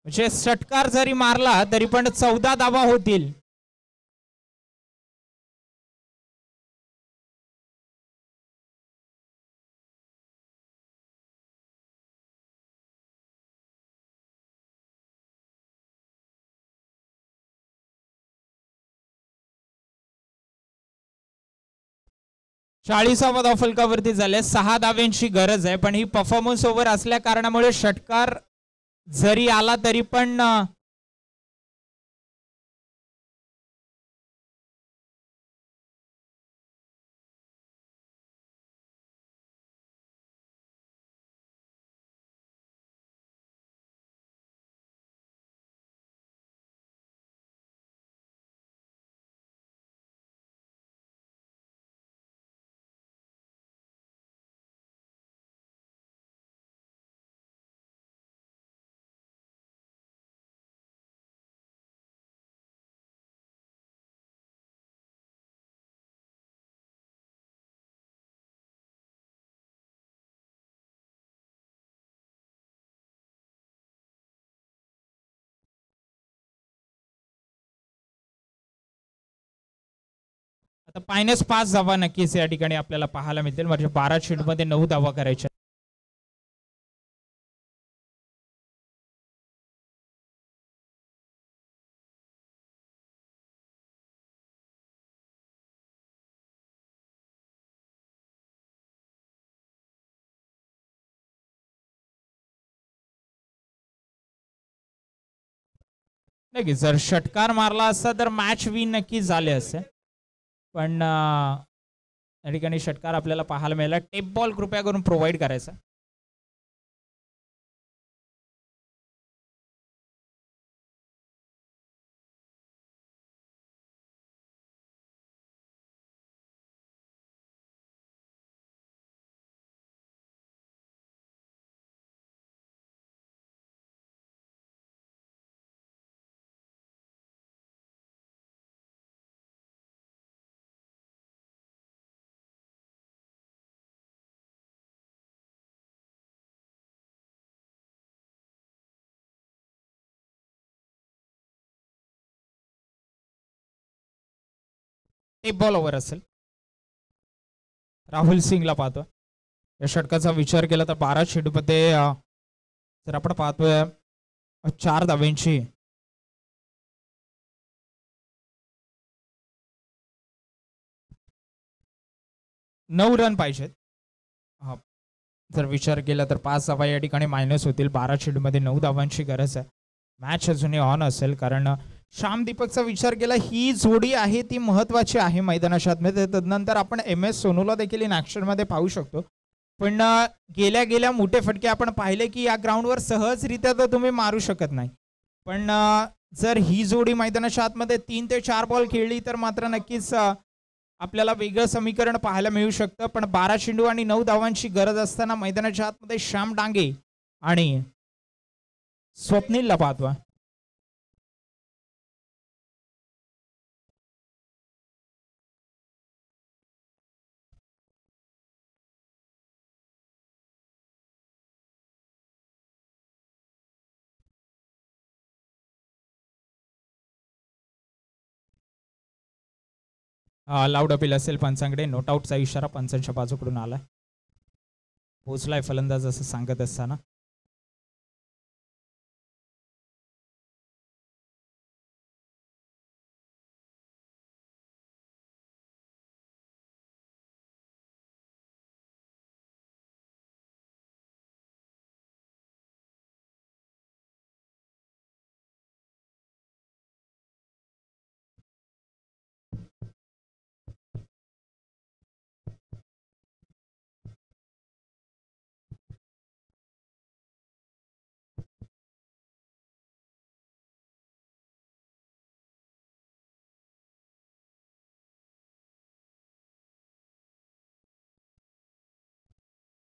म्हणजे षटकार जरी मारला तरी पण 14 धावा होतील. धाव फलकावरती झाले. 6 धाव्यांची गरज आहे पण ही परफॉर्मन्स ओव्हर असल्या कारणामुळे षटकार जरी आला तरी पण आता -5 धावा नक्कीच या ठिकाणी आपल्याला पाहायला मिळतील. म्हणजे 12 षटमध्ये 9 धावा करायच्या. नाही जर षटकार मारला असता तर मॅच विन नक्की झाले असते, पण या ठिकाणी षटकार आपल्याला पाहायला मिळाला. टेप बॉल कृपया करून प्रोव्हाइड करायचा. टेप बॉल ओव्हर असेल. राहुल सिंगला पाहतो. या षटकाचा विचार केला तर 12 चेंडूमध्ये जर आपण पाहतोय 4 धावांची 9 रन पाहिजेत. जर विचार केला तर 5 धावा या ठिकाणी मायनस होतील. 12 चेंडूमध्ये 9 धावांची गरज आहे. मॅच अजूनही ऑन असेल, कारण श्याम दीपकचा विचार केला ही जोडी आहे ती महत्वाची आहे मैदानाच्या आतमध्ये. तदनंतर आपण MS सोनूला देखील इन ऍक्शन मध्ये पाहू शकतो, पण गेल्या मोठे फटके आपण पाहिले की या ग्राउंडवर सहजरित्या तर तुम्ही मारू शकत नाही, पण जर ही जोडी मैदानाच्या आतमध्ये 3 ते 4 बॉल खेळली तर मात्र नक्कीच आपल्याला वेगळं समीकरण पाहायला मिळू शकतं. पण 12 चेंडू आणि 9 धावांची गरज असताना मैदानाच्या आतमध्ये श्याम डांगे आणि स्वप्नीलला पाहतो. लाऊड अपील असेल पंचांकडे. नोट आउटचा इशारा पंचांच्या बाजूकडून आलाय. पोचलाय फलंदाज असं सांगत असताना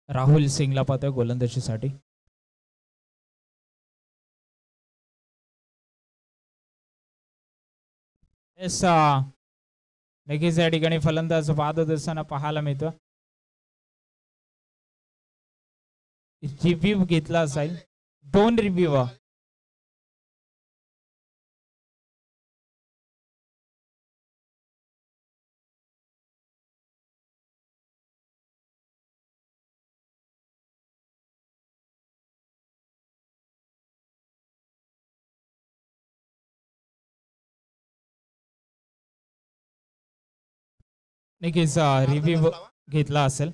राहुल सिंगला पाहतोय गोलंदाजीसाठी. नक्कीच या ठिकाणी फलंदाज बाद होत असताना पाहायला मिळतो. रिव्ह्यू घेतला असेल, 2 रिव्ह्यू. नक्कीच रिव्ह्यू घेतला असेल.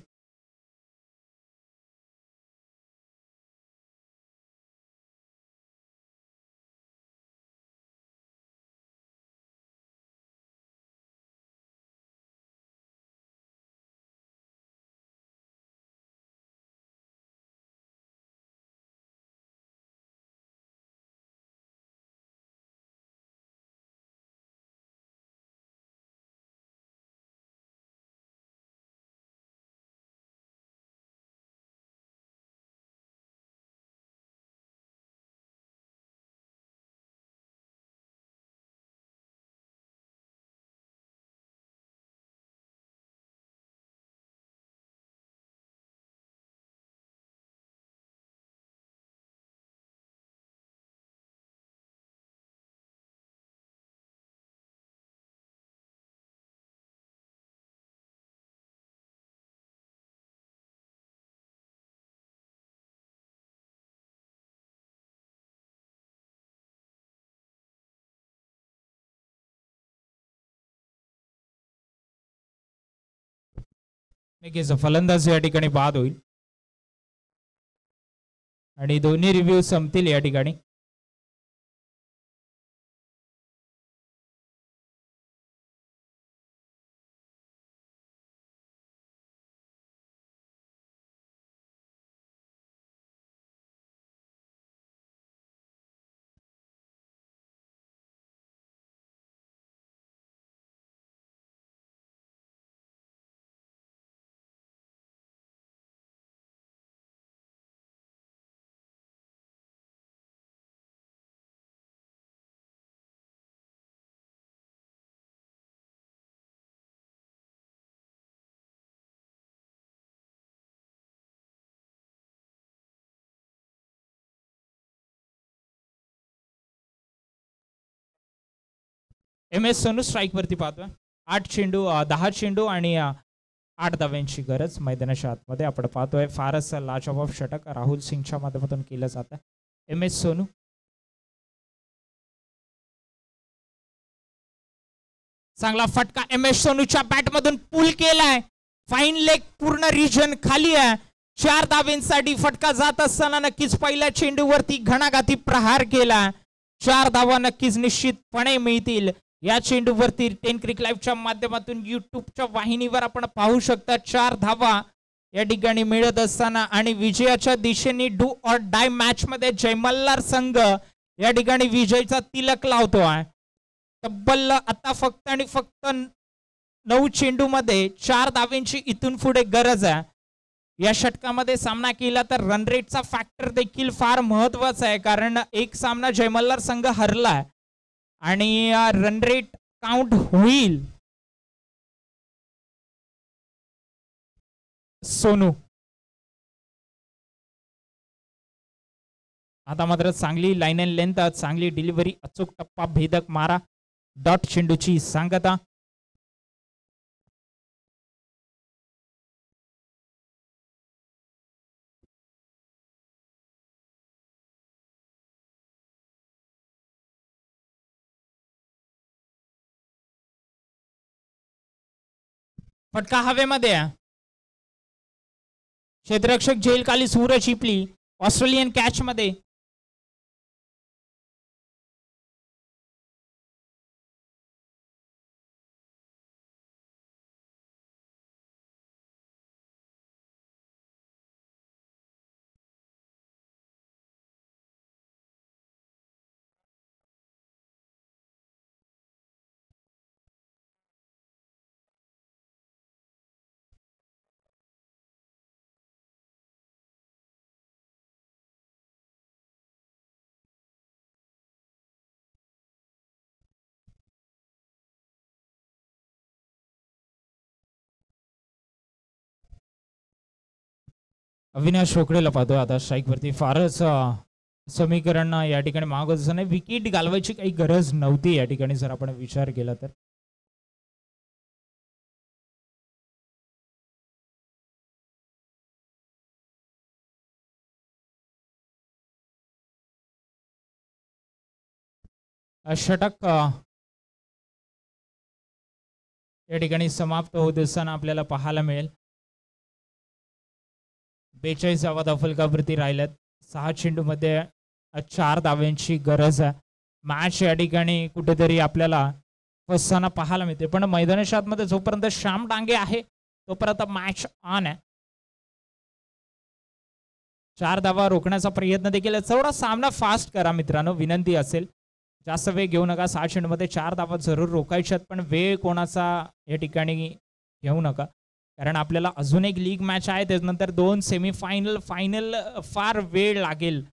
नक्कीच फलंदाज या ठिकाणी बाद होईल आणि दोन्ही रिव्ह्यू संपतील या ठिकाणी. MS सोनू स्ट्राईक वरती पाहतोय. 10 चेंडू आणि 8 धाव्यांची गरज मैदानाच्या आतमध्ये आपण पाहतोय. फारच लाजवाब षटक राहुल सिंगच्या माध्यमातून केलं जातं. MS सोनू चांगला फटका MS सोनूच्या बॅटमधून पुल केलाय. फाईन लेग पूर्ण रिजन खाली आहे. 4 धावांसाठी फटका जात असताना नक्कीच पहिल्या चेंडूवरती घणाघाती प्रहार केला. 4 धावा नक्कीच निश्चितपणे मिळतील या चेंडूवरती. 10 क्रिक लाईव्हच्या माध्यमातून युट्यूबच्या वाहिनीवर आपण पाहू शकता 4 धावा या ठिकाणी मिळत असताना आणि विजयाच्या दिशेने डू ऑर डाय मॅच मध्ये जय मल्हार संघ या ठिकाणी विजयचा तिलक लावतोय. तब्बल आता फक्त आणि फक्त 9 चेंडू मध्ये 4 धावांची इथून पुढे गरज आहे. या षटकामध्ये सामना केला तर रन रेटचा फॅक्टर देखील फार महत्वाचा आहे, कारण एक सामना जय मल्हार संघ हरलाय आणि रन रेट काउंट होईल. सोनू आता मात्र चांगली लाईन अँड लेंथ, चांगली डिलिव्हरी, अचूक टप्पा, भेदक मारा, डॉट चेंडूची सांगता. फटका हवेमध्ये, क्षेत्ररक्षक झेल खाली, सूरज चिपली, ऑस्ट्रेलियन कॅच मध्ये. अविनाश रोकडेला पाहतोय आता स्ट्राईक वरती. फारच समीकरण या ठिकाणी मागत असताना विकेट घालवायची काही गरज नव्हती या ठिकाणी जर आपण विचार केला तर. षटक या ठिकाणी समाप्त होत असताना आपल्याला पाहायला मिळेल. 42 धावा फलकावरती राहिल्यात. 6 चेंडू मध्ये 4 धाव्यांची गरज आहे. मॅच या ठिकाणी कुठेतरी आपल्याला फसताना पाहायला मिळते, पण मैदानाच्या आतमध्ये जोपर्यंत श्याम डांगे आहे तोपर्यंत मॅच ऑन आहे. 4 धावा रोखण्याचा प्रयत्न देखील. थोडा सामना फास्ट करा मित्रांनो, विनंती असेल. जास्त वेळ घेऊ नका. 6 चेंडू मध्ये 4 धावा जरूर रोखायच्यात, पण वेळ कोणाचा या ठिकाणी घेऊ नका, कारण आपल्याला अजून एक लीग मॅच आहे, त्यानंतर 2 सेमीफायनल, फायनल. फार वेळ लागेल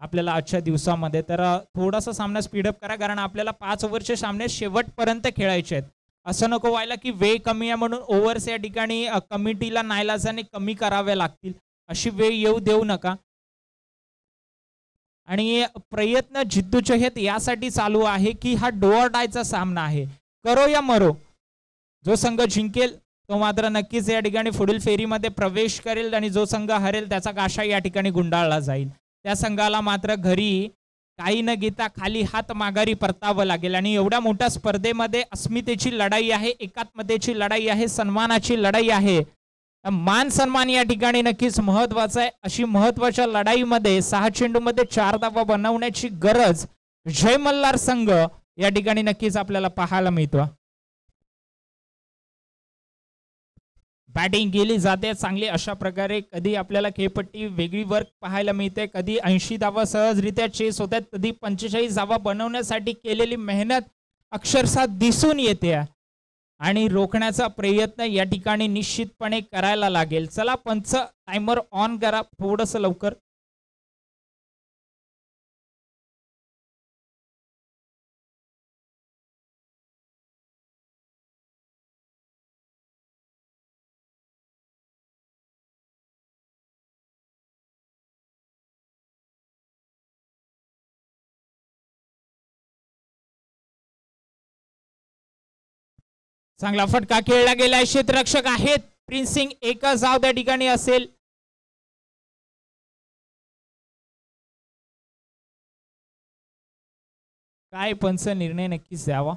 आपल्याला आजच्या दिवसामध्ये. तर थोडासा सामना स्पीडअप करा, कारण आपल्याला 5 ओव्हरचे सामने शेवटपर्यंत खेळायचे आहेत. असं नको व्हायला की वेळ कमी आहे म्हणून ओव्हर्स या ठिकाणी कमिटीला नाईलाजाने कमी करावे लागतील. अशी वेळ येऊ देऊ नका. आणि प्रयत्न जिद्दोजहद यासाठी चालू आहे की हा डू ऑर डायचा सामना आहे. करो या मरो, जो संघ जिंकेल तो मात्र नक्कीच या ठिकाणी पुढील फेरीमध्ये प्रवेश करेल आणि जो संघ हरेल त्याचा गाशा या ठिकाणी गुंडाळला जाईल. त्या संघाला मात्र घरी काही न घेता खाली हात माघारी परतावं लागेल. आणि एवढ्या मोठ्या स्पर्धेमध्ये अस्मितेची लढाई आहे, एकात्मतेची लढाई आहे, सन्मानाची लढाई आहे. मान सन्मान या ठिकाणी नक्कीच महत्वाचा आहे. अशी महत्वाच्या लढाईमध्ये 6 चेंडू मध्ये 4 धावा बनवण्याची गरज जय मल्हार संघ या ठिकाणी नक्कीच आपल्याला पाहायला मिळतो. बॅटिंग केली जाते चांगली अशा प्रकारे. कधी आपल्याला खेळपट्टी वेगळी वर्क पाहायला मिळते, कधी 80 धावा सहजरित्या चेस होतात, कधी 45 धावा बनवण्यासाठी केलेली मेहनत अक्षरशः दिसून येते आणि रोखण्याचा प्रयत्न या ठिकाणी निश्चितपणे करायला लागेल. चला पंच टाइमर ऑन करा थोडंसं लवकर. चांगला फटका खेळला गेलाय, क्षेत्ररक्षक आहेत प्रिन्स सिंग, एकच धाव त्या ठिकाणी असेल. काय पंच निर्णय नक्कीच द्यावा,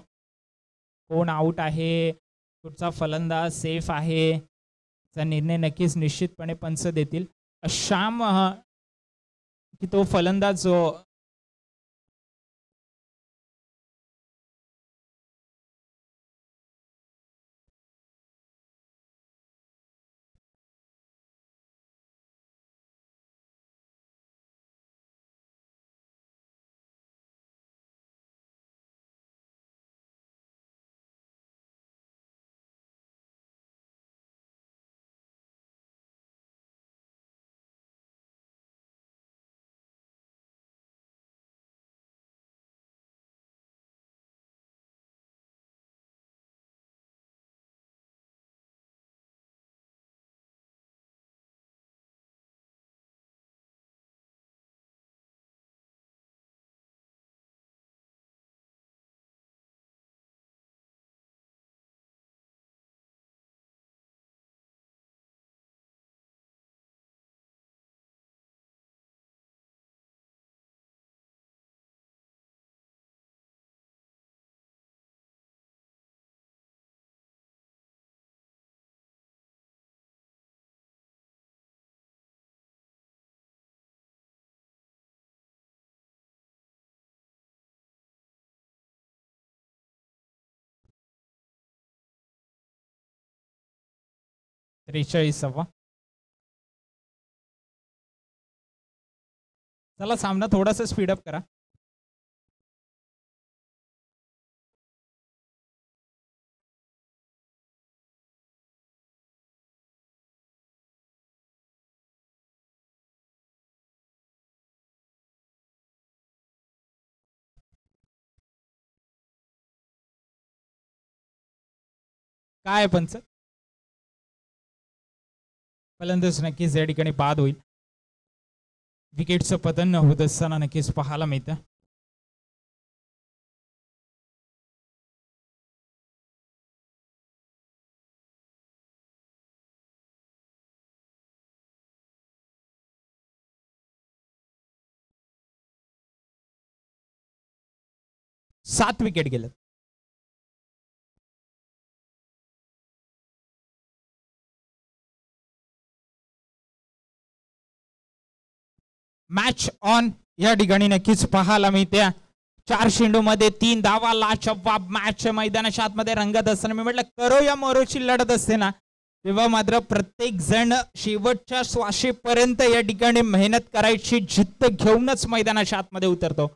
कोण आउट आहे, कुठचा फलंदाज सेफ आहे, चा निर्णय नक्कीच निश्चितपणे पंच देतील. श्याम की तो फलंदाज जो त्रेचाळीसावा. चला सामना थोडासा स्पीडअप करा. काय पंच, फलंदाज नक्कीच या ठिकाणी बाद होईल. विकेटचं पतन होत असताना नक्कीच पाहायला मिळतं. सात विकेट गेले. मॅच ऑन या ठिकाणी नक्कीच पाहायला मिळते. 4 चेंडूमध्ये 3 धावा, लाजवाब मॅच मैदानाच्या आतमध्ये रंगत असताना मी म्हटलं करो या मरोची लढत असते ना, तेव्हा मात्र प्रत्येक जण शेवटच्या श्वासेपर्यंत या ठिकाणी मेहनत करायची जिद्द घेऊनच मैदानाच्या आतमध्ये उतरतो.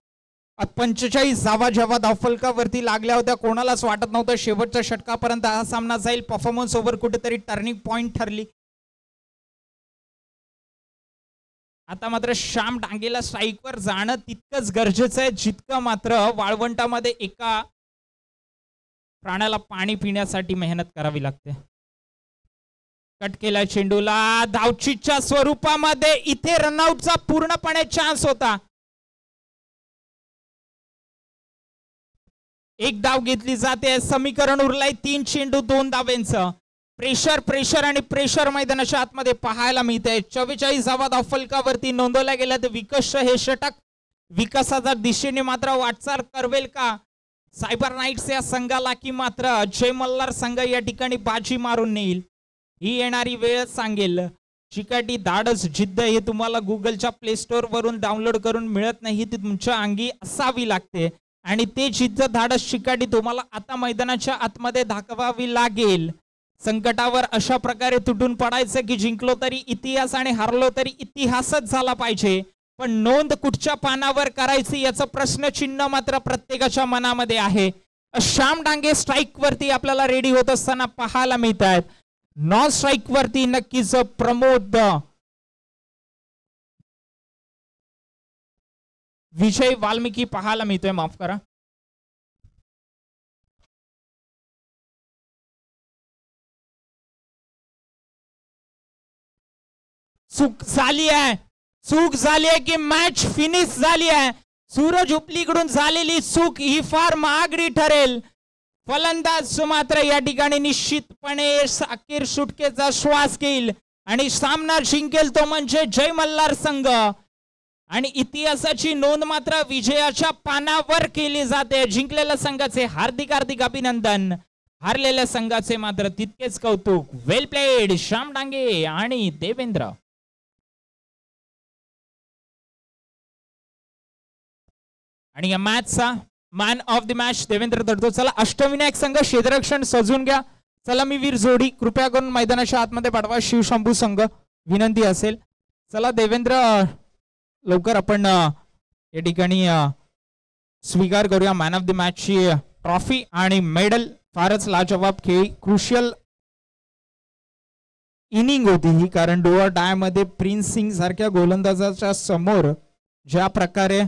45 धावा जेव्हा धावफलकावरती लागल्या होत्या, कोणालाच वाटत नव्हतं शेवटच्या षटकापर्यंत हा सामना जाईल. परफॉर्मन्स ओव्हर कुठेतरी टर्निंग पॉइंट ठरली. आता मात्र श्याम डांगेला स्ट्राईकवर जाणं तितकंच गरजेचं आहे जितकं मात्र वाळवंटामध्ये एका प्राण्याला पाणी पिण्यासाठी मेहनत करावी लागते. कट केला चेंडूला, धावचीच्या स्वरूपामध्ये इथे रनआउटचा पूर्णपणे चान्स होता. एक धाव घेतली जाते. समीकरण उरलाय 3 चेंडू 2 धावांचं. प्रेशर आणि प्रेशर मैदानाच्या आतमध्ये पाहायला मिळते. 44 धावा धावफलकावरती नोंदवल्या गेल्या. तर विकस हे षटक विकासाच्या दिशेने मात्र वाटचाल करवेल का सायबर नाईट्स या संघाला, की मात्र जय मल्हार संघ या ठिकाणी बाजी मारून नेईल, ही येणारी वेळ सांगेल. चिकाटी धाडस जिद्द हे तुम्हाला गुगलच्या प्ले स्टोर वरून डाउनलोड करून मिळत नाही, ती तुमच्या अंगी असावी लागते आणि ते जिद्द धाडस चिकाटी तुम्हाला आता मैदानाच्या आतमध्ये दाखवावी लागेल. संकटावर अशा प्रकारे तुटून पडायचं की जिंकलो तरी इतिहास आणि हारलो तरी इतिहासच झाला पाहिजे, पण नोंद कुठच्या पानावर करायची याचं प्रश्नचिन्ह मात्र प्रत्येकाच्या मनामध्ये आहे. श्याम डांगे स्ट्राईक वरती आपल्याला रेडी होत असताना पाहायला मिळत आहेत. नॉन स्ट्राईक वरती नक्कीच प्रमोद विजय वाल्मिकी पाहायला मिळतोय, माफ करा. चूक झाली आहे की मॅच फिनिश झाली आहे. सूरज उपलीकडून झालेली चूक ही फार महागडी ठरेल. फलंदाज मात्र या ठिकाणी निश्चितपणे अखेर सुटकेचा श्वास घेईल आणि सामना जिंकेल तो म्हणजे जय मल्हार संघ आणि इतिहासाची नोंद मात्र विजयाच्या पानावर केली जाते. जिंकलेल्या संघाचे हार्दिक हार्दिक अभिनंदन, हारलेल्या संघाचे मात्र तितकेच कौतुक. वेल प्लेड श्याम डांगे आणि देवेंद्र. आणि या मॅचचा man of the match Devendra ठरतो. चला अष्टविनायक संघ क्षेत्ररक्षण सजून घ्या. चला मी वीर जोडी कृपया करून मैदानाच्या आतमध्ये पाठवा. शिवशंभू संघ विनंती असेल. चला देवेंद्र लवकर आपण या ठिकाणी स्वीकार करूया मॅन ऑफ द मॅच ची ट्रॉफी आणि मेडल. फारच लाजवाब खेळी, क्रुशियल इनिंग होती ही, कारण डू ऑर डाय मध्ये प्रिन्स सिंग सारख्या गोलंदाजाच्या समोर ज्या प्रकारे